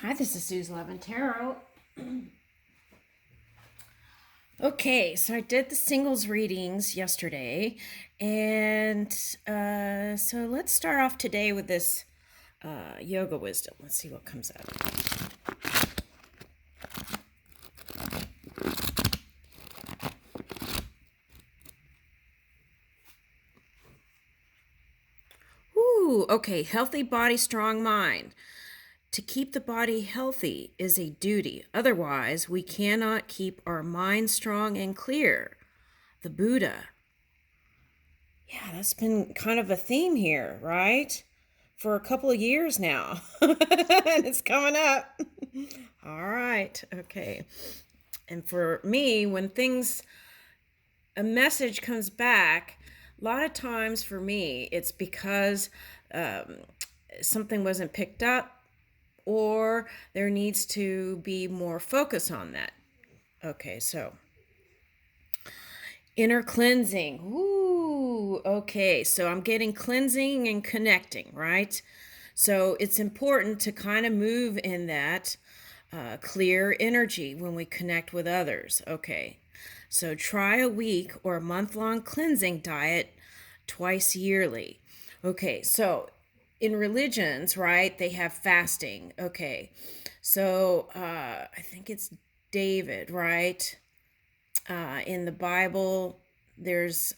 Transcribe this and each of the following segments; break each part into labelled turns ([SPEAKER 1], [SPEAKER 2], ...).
[SPEAKER 1] Hi, this is Suze Levin Tarot. Okay, so I did the singles readings yesterday, and so let's start off today with this yoga wisdom. Let's see what comes up. Ooh, okay, healthy body, strong mind. To keep the body healthy is a duty. Otherwise, we cannot keep our mind strong and clear. The Buddha. Yeah, that's been kind of a theme here, right? For a couple of years now. And it's coming up. All right. Okay. And for me, when a message comes back, a lot of times for me, it's because um, something wasn't picked up or there needs to be more focus on that. Okay. So inner cleansing. Ooh, okay. So I'm getting cleansing and connecting, right? So it's important to kind of move in that clear energy when we connect with others. Okay. So try a week or a month-long cleansing diet twice yearly. Okay. So in religions, right, they have fasting. Okay. So I think it's David, right? In the Bible, there's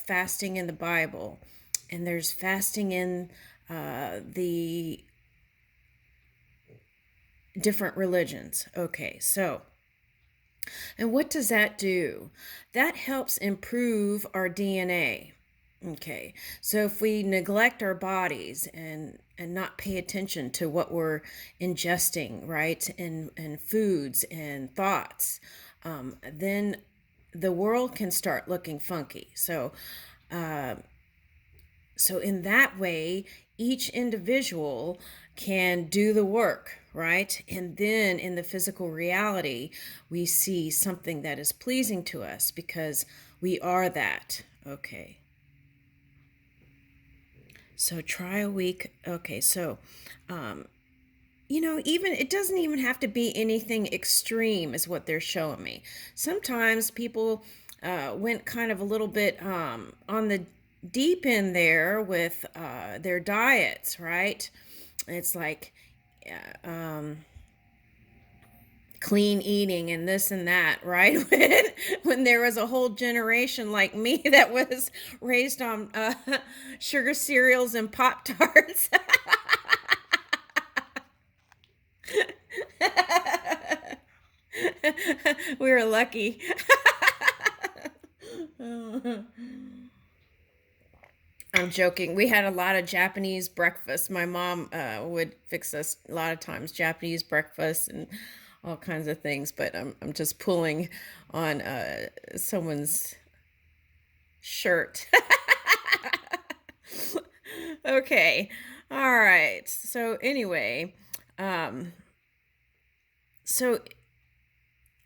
[SPEAKER 1] fasting in the Bible, and there's fasting in the different religions. Okay, so, and what does that do? That helps improve our DNA. Okay, so if we neglect our bodies and not pay attention to what we're ingesting, right, and foods and thoughts, then the world can start looking funky. Uh, so in that way, each individual can do the work, right? And then in the physical reality, we see something that is pleasing to us because we are that. Okay. So try a week. Okay. So, um, even it doesn't even have to be anything extreme, is what they're showing me. Sometimes people went kind of a little bit on the deep end there with their diets, right? It's like clean eating and this and that, right? when there was a whole generation like me that was raised on sugar cereals and Pop Tarts. We were lucky. I'm joking. We had a lot of Japanese breakfast. My mom would fix us a lot of times Japanese breakfast and all kinds of things. But I'm just pulling on someone's shirt. Okay. All right. So anyway, um, so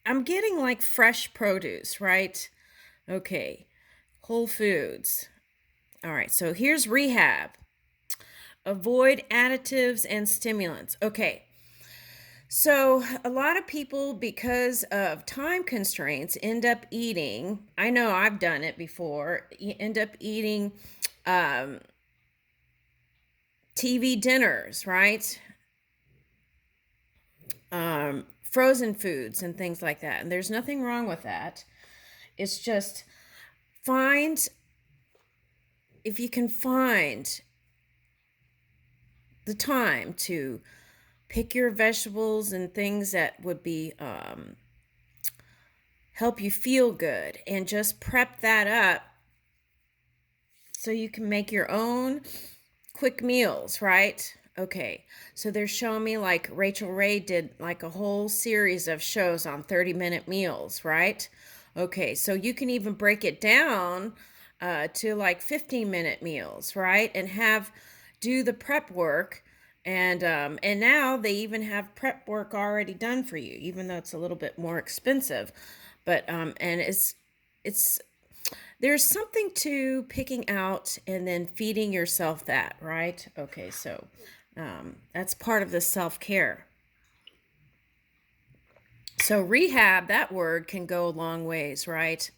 [SPEAKER 1] I'm getting like fresh produce, right? Okay. Whole Foods. All right. So here's rehab. Avoid additives and stimulants. Okay. So, a lot of people, because of time constraints, end up eating. I know I've done it before. You end up eating um, TV dinners, right? Frozen foods and things like that. And there's nothing wrong with that. It's just find, if you can find the time to pick your vegetables and things that would be help you feel good and just prep that up so you can make your own quick meals, right? Okay, so they're showing me like Rachel Ray did like a whole series of shows on 30-minute meals, right? Okay, so you can even break it down to like 15-minute meals, right? And do the prep work. And now they even have prep work already done for you, even though it's a little bit more expensive. But and it's there's something to picking out and then feeding yourself that, right? Okay, so that's part of the self care. So rehab, that word can go a long ways, right?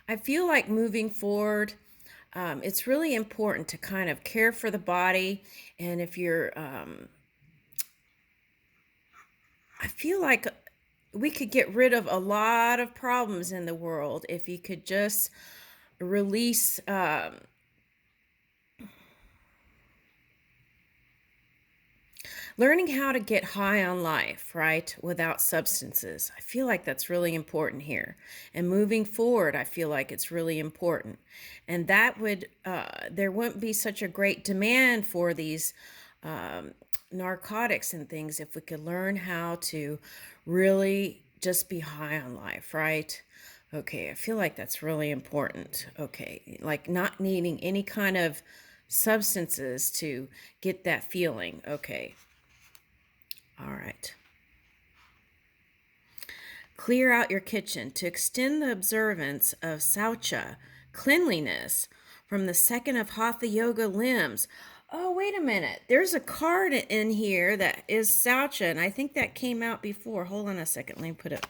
[SPEAKER 1] I feel like moving forward, it's really important to kind of care for the body. And if you're, I feel like we could get rid of a lot of problems in the world if you could just release learning how to get high on life, right, without substances. I feel like that's really important here. And moving forward, I feel like it's really important. And that would, there wouldn't be such a great demand for these narcotics and things if we could learn how to really just be high on life, right? Okay, I feel like that's really important. Okay, like not needing any kind of substances to get that feeling. Okay. All right. Clear out your kitchen to extend the observance of Saucha, cleanliness, from the second of Hatha Yoga limbs. Oh, wait a minute. There's a card in here that is Saucha, and I think that came out before. Hold on a second. Let me put a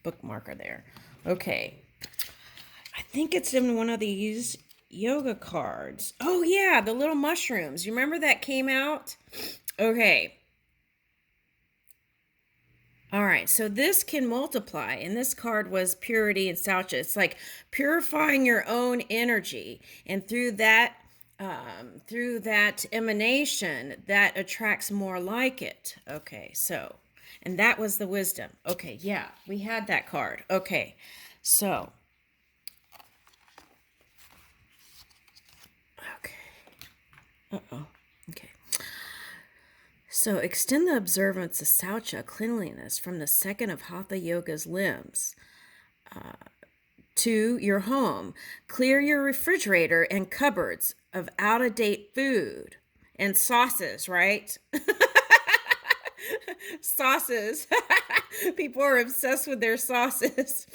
[SPEAKER 1] bookmarker there. Okay. I think it's in one of these yoga cards. Oh, yeah, the little mushrooms. You remember that came out? Okay. All right, so this can multiply, and this card was purity and saucha. It's like purifying your own energy, and through that emanation, that attracts more like it. Okay, so, and that was the wisdom. Okay, yeah, we had that card. Okay, so, okay, okay. So extend the observance of saucha, cleanliness, from the second of Hatha Yoga's limbs to your home. Clear your refrigerator and cupboards of out of date food and sauces, right? Sauces. People are obsessed with their sauces.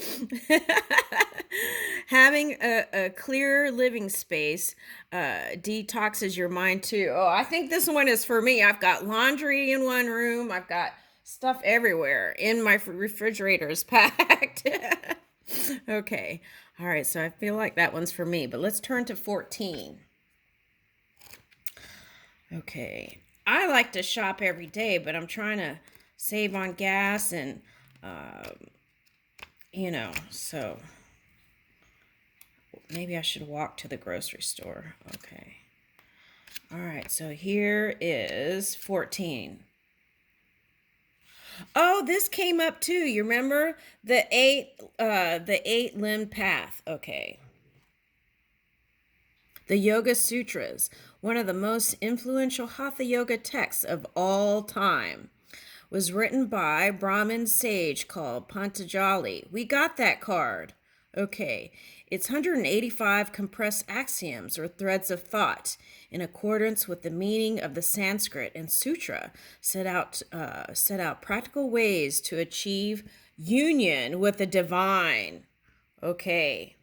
[SPEAKER 1] Having a clear living space detoxes your mind too. Oh, I think this one is for me. I've got laundry in one room, I've got stuff everywhere, in my refrigerator is packed. Okay. All right. So I feel like that one's for me, but let's turn to 14. Okay. I like to shop every day, but I'm trying to save on gas and, so maybe I should walk to the grocery store. Okay. All right. So here is 14. Oh, this came up too. You remember the eight limb path. Okay. The Yoga Sutras, one of the most influential Hatha Yoga texts of all time, was written by a Brahmin sage called Pantajali. We got that card. Okay, it's 185 compressed axioms or threads of thought in accordance with the meaning of the Sanskrit and Sutra set out practical ways to achieve union with the divine. Okay,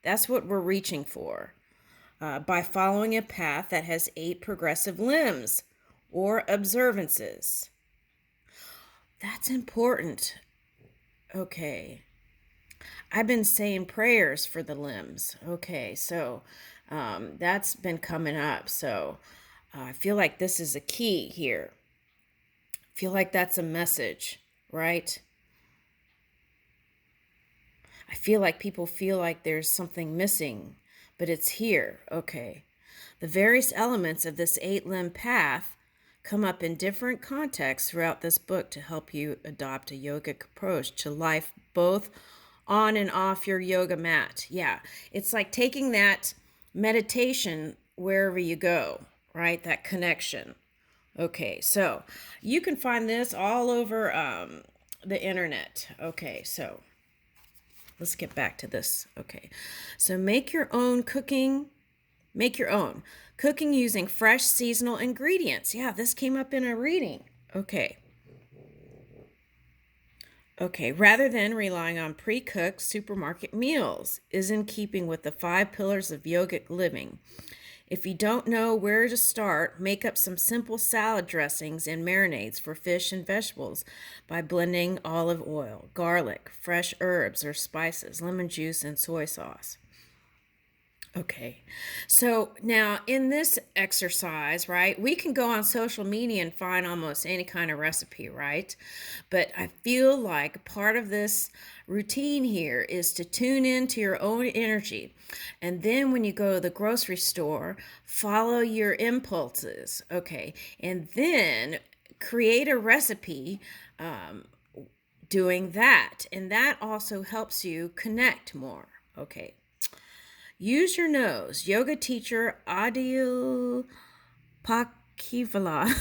[SPEAKER 1] that's what we're reaching for. By following a path that has 8 progressive limbs or observances. That's important. Okay. I've been saying prayers for the limbs. Okay, so that's been coming up. So I feel like this is a key here. I feel like that's a message, right? I feel like people feel like there's something missing, but it's here. Okay. The various elements of this 8-limb path come up in different contexts throughout this book to help you adopt a yogic approach to life, both on and off your yoga mat. Yeah, it's like taking that meditation wherever you go, right? That connection. Okay, so you can find this all over the internet. Okay, so let's get back to this. Okay, so make your own cooking. Make your own. Cooking using fresh seasonal ingredients. Yeah, this came up in a reading. Okay. Okay, rather than relying on pre-cooked supermarket meals, is in keeping with the 5 pillars of yogic living. If you don't know where to start, make up some simple salad dressings and marinades for fish and vegetables by blending olive oil, garlic, fresh herbs or spices, lemon juice, and soy sauce. Okay, so now in this exercise, right, we can go on social media and find almost any kind of recipe, right? But I feel like part of this routine here is to tune into your own energy. And then when you go to the grocery store, follow your impulses, okay? And then create a recipe doing that. And that also helps you connect more, okay? Use your nose. Yoga teacher Adil Pakivala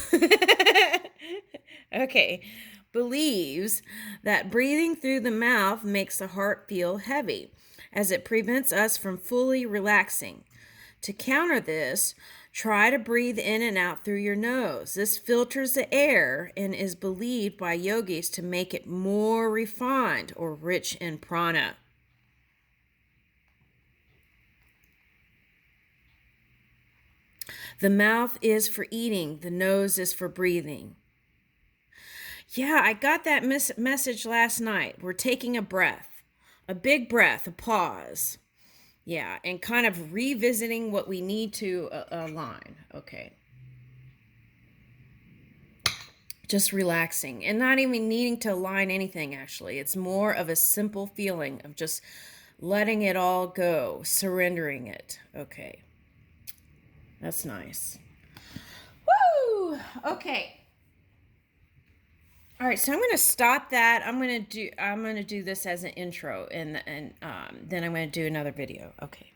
[SPEAKER 1] okay, believes that breathing through the mouth makes the heart feel heavy, as it prevents us from fully relaxing. To counter this, try to breathe in and out through your nose. This filters the air and is believed by yogis to make it more refined or rich in prana. The mouth is for eating, the nose is for breathing. Yeah, I got that message last night. We're taking a breath, a big breath, a pause. Yeah, and kind of revisiting what we need to align. Okay. Just relaxing and not even needing to align anything, actually. It's more of a simple feeling of just letting it all go, surrendering it. Okay. That's nice. Woo! Okay. All right, so I'm going to stop that. I'm going to do this as an intro, and then I'm going to do another video. Okay.